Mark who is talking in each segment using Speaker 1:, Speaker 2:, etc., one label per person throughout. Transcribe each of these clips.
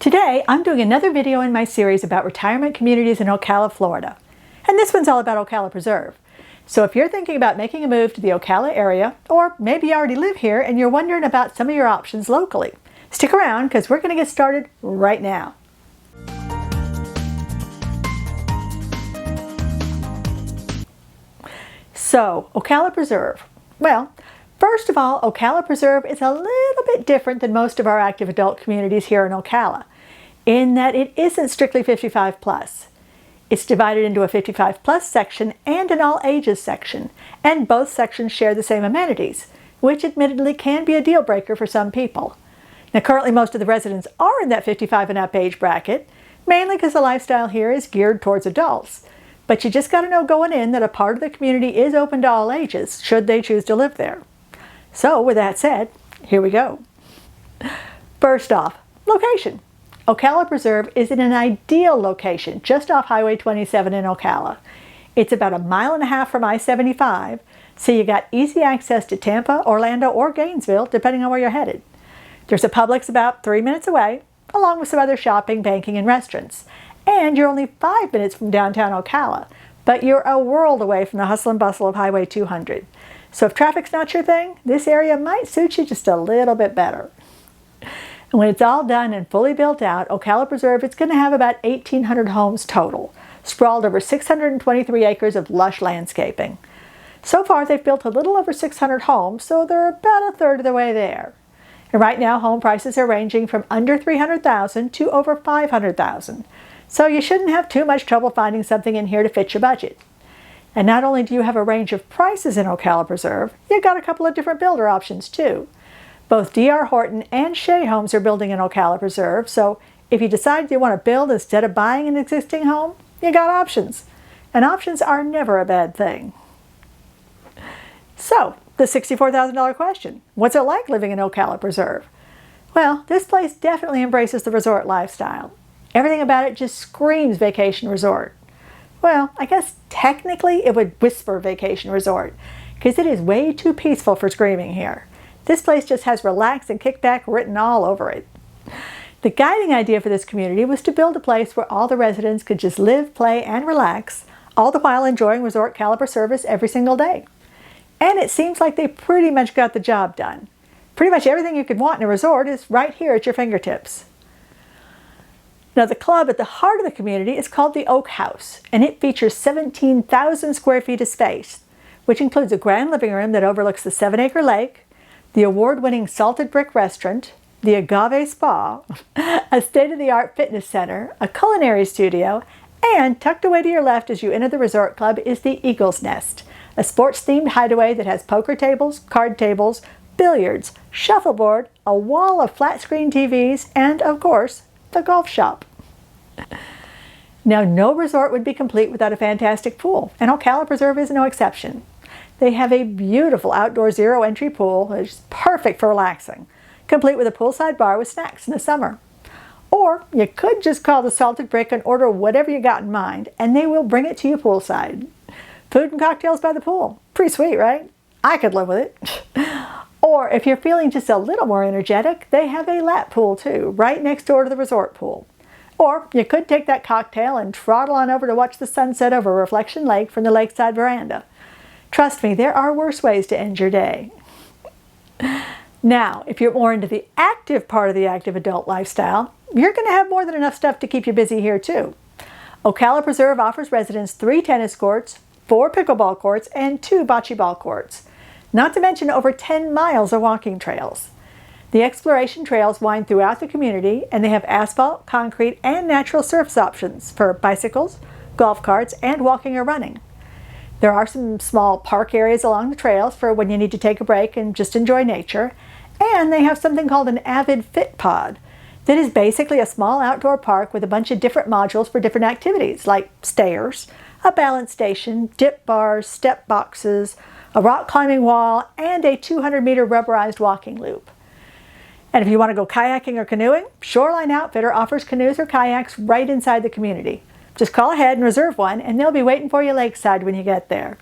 Speaker 1: Today, I'm doing another video in my series about retirement communities in Ocala, Florida. And this one's all about Ocala Preserve. So if you're thinking about making a move to the Ocala area, or maybe you already live here and you're wondering about some of your options locally, stick around because we're going to get started right now. So, Ocala Preserve. Well, first of all, Ocala Preserve is a little bit different than most of our active adult communities here in Ocala, in that it isn't strictly 55 plus. It's divided into a 55 plus section and an all ages section, and both sections share the same amenities, which admittedly can be a deal breaker for some people. Now currently most of the residents are in that 55 and up age bracket, mainly because the lifestyle here is geared towards adults. But you just got to know going in that a part of the community is open to all ages, should they choose to live there. So with that said, here we go. First off, location. Ocala Preserve is in an ideal location just off Highway 27 in Ocala. It's about 1.5 miles from I-75, so you got easy access to Tampa, Orlando, or Gainesville, depending on where you're headed. There's a Publix about 3 minutes away, along with some other shopping, banking, and restaurants. And you're only 5 minutes from downtown Ocala, but you're a world away from the hustle and bustle of Highway 200. So if traffic's not your thing, this area might suit you just a little bit better. And when it's all done and fully built out, Ocala Preserve is going to have about 1,800 homes total, sprawled over 623 acres of lush landscaping. So far, they've built a little over 600 homes, so they're about a third of the way there. And right now, home prices are ranging from under $300,000 to over $500,000. So you shouldn't have too much trouble finding something in here to fit your budget. And not only do you have a range of prices in Ocala Preserve, you've got a couple of different builder options too. Both D.R. Horton and Shea Homes are building in Ocala Preserve, so if you decide you want to build instead of buying an existing home, you got options. And options are never a bad thing. So, the $64,000 question. What's it like living in Ocala Preserve? Well, this place definitely embraces the resort lifestyle. Everything about it just screams vacation resort. Well, I guess technically it would whisper vacation resort, because it is way too peaceful for screaming here. This place just has relax and kick back written all over it. The guiding idea for this community was to build a place where all the residents could just live, play, and relax, all the while enjoying resort caliber service every single day. And it seems like they pretty much got the job done. Pretty much everything you could want in a resort is right here at your fingertips. Now, the club at the heart of the community is called the Oak House, and it features 17,000 square feet of space, which includes a grand living room that overlooks the 7-acre lake, the award-winning Salted Brick Restaurant, the Agave Spa, a state-of-the-art fitness center, a culinary studio, and tucked away to your left as you enter the resort club is the Eagle's Nest, a sports-themed hideaway that has poker tables, card tables, billiards, shuffleboard, a wall of flat-screen TVs, and, of course, the golf shop. Now, no resort would be complete without a fantastic pool, and Ocala Preserve is no exception. They have a beautiful outdoor zero-entry pool that is perfect for relaxing, complete with a poolside bar with snacks in the summer. Or you could just call the Salted Brick and order whatever you got in mind, and they will bring it to you poolside. Food and cocktails by the pool. Pretty sweet, right? I could live with it. Or if you're feeling just a little more energetic, they have a lap pool too, right next door to the resort pool. Or you could take that cocktail and trottle on over to watch the sunset over Reflection Lake from the lakeside veranda. Trust me, there are worse ways to end your day. Now, if you're more into the active part of the active adult lifestyle, you're going to have more than enough stuff to keep you busy here too. Ocala Preserve offers residents 3 tennis courts, 4 pickleball courts, and 2 bocce ball courts. Not to mention over 10 miles of walking trails. The exploration trails wind throughout the community, and they have asphalt, concrete, and natural surface options for bicycles, golf carts, and walking or running. There are some small park areas along the trails for when you need to take a break and just enjoy nature, and they have something called an Avid Fit Pod that is basically a small outdoor park with a bunch of different modules for different activities like stairs, a balance station, dip bars, step boxes, a rock climbing wall, and a 200-meter rubberized walking loop. And if you want to go kayaking or canoeing, Shoreline Outfitter offers canoes or kayaks right inside the community. Just call ahead and reserve one, and they'll be waiting for you lakeside when you get there.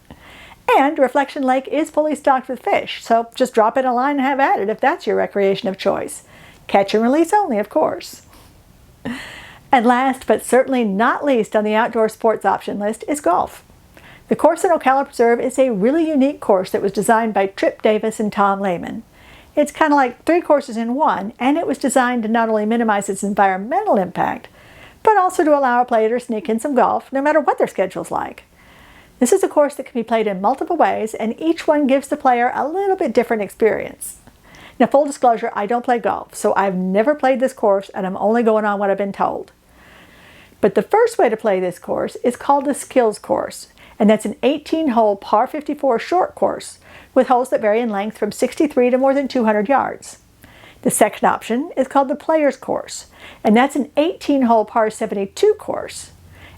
Speaker 1: And Reflection Lake is fully stocked with fish, so just drop in a line and have at it if that's your recreation of choice. Catch and release only, of course. And last, but certainly not least on the outdoor sports option list, is golf. The course at Ocala Preserve is a really unique course that was designed by Tripp Davis and Tom Lehman. It's kind of like 3 courses in one, and it was designed to not only minimize its environmental impact, but also to allow a player to sneak in some golf, no matter what their schedule's like. This is a course that can be played in multiple ways, and each one gives the player a little bit different experience. Now, full disclosure, I don't play golf, so I've never played this course, and I'm only going on what I've been told. But the first way to play this course is called the skills course, and that's an 18-hole par 54 short course with holes that vary in length from 63 to more than 200 yards. The second option is called the players course, and that's an 18-hole par 72 course.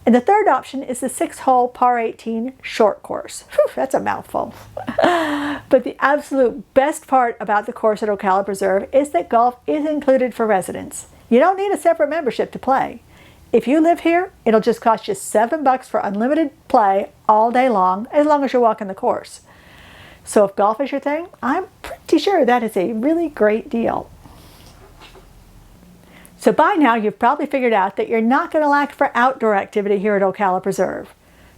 Speaker 1: And the third option is the 6-hole par 18 short course. Whew, that's a mouthful. But the absolute best part about the course at Ocala Preserve is that golf is included for residents. You don't need a separate membership to play. If you live here, it'll just cost you $7 for unlimited play all day long, as long as you're walking the course. So if golf is your thing, I'm pretty sure that is a really great deal. So by now, you've probably figured out that you're not going to lack for outdoor activity here at Ocala Preserve.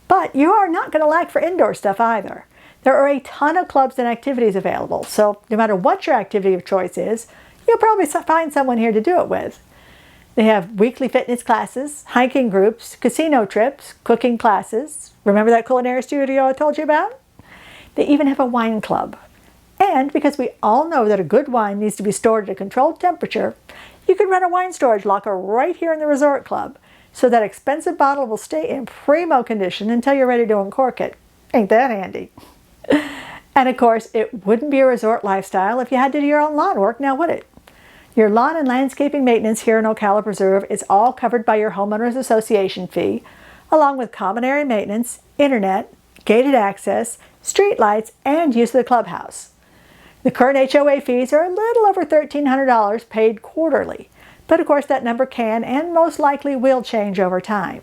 Speaker 1: But you are not going to lack for indoor stuff either. There are a ton of clubs and activities available, so no matter what your activity of choice is, you'll probably find someone here to do it with. They have weekly fitness classes, hiking groups, casino trips, cooking classes. Remember that culinary studio I told you about? They even have a wine club. And because we all know that a good wine needs to be stored at a controlled temperature, you can rent a wine storage locker right here in the resort club, so that expensive bottle will stay in primo condition until you're ready to uncork it. Ain't that handy? And of course, it wouldn't be a resort lifestyle if you had to do your own lawn work, now would it? Your lawn and landscaping maintenance here in Ocala Preserve is all covered by your homeowners association fee, along with common area maintenance, internet, gated access, street lights, and use of the clubhouse. The current HOA fees are a little over $1,300 paid quarterly, but of course that number can and most likely will change over time.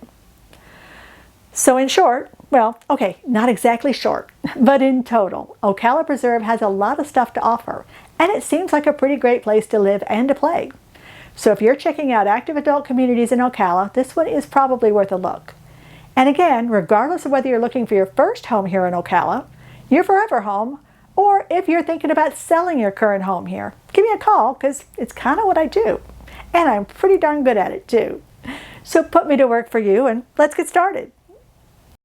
Speaker 1: So in short, well, okay, not exactly short, but in total, Ocala Preserve has a lot of stuff to offer, and it seems like a pretty great place to live and to play. So if you're checking out active adult communities in Ocala, this one is probably worth a look. And again, regardless of whether you're looking for your first home here in Ocala, your forever home, or if you're thinking about selling your current home here, give me a call, because it's kind of what I do. And I'm pretty darn good at it too. So put me to work for you, and let's get started.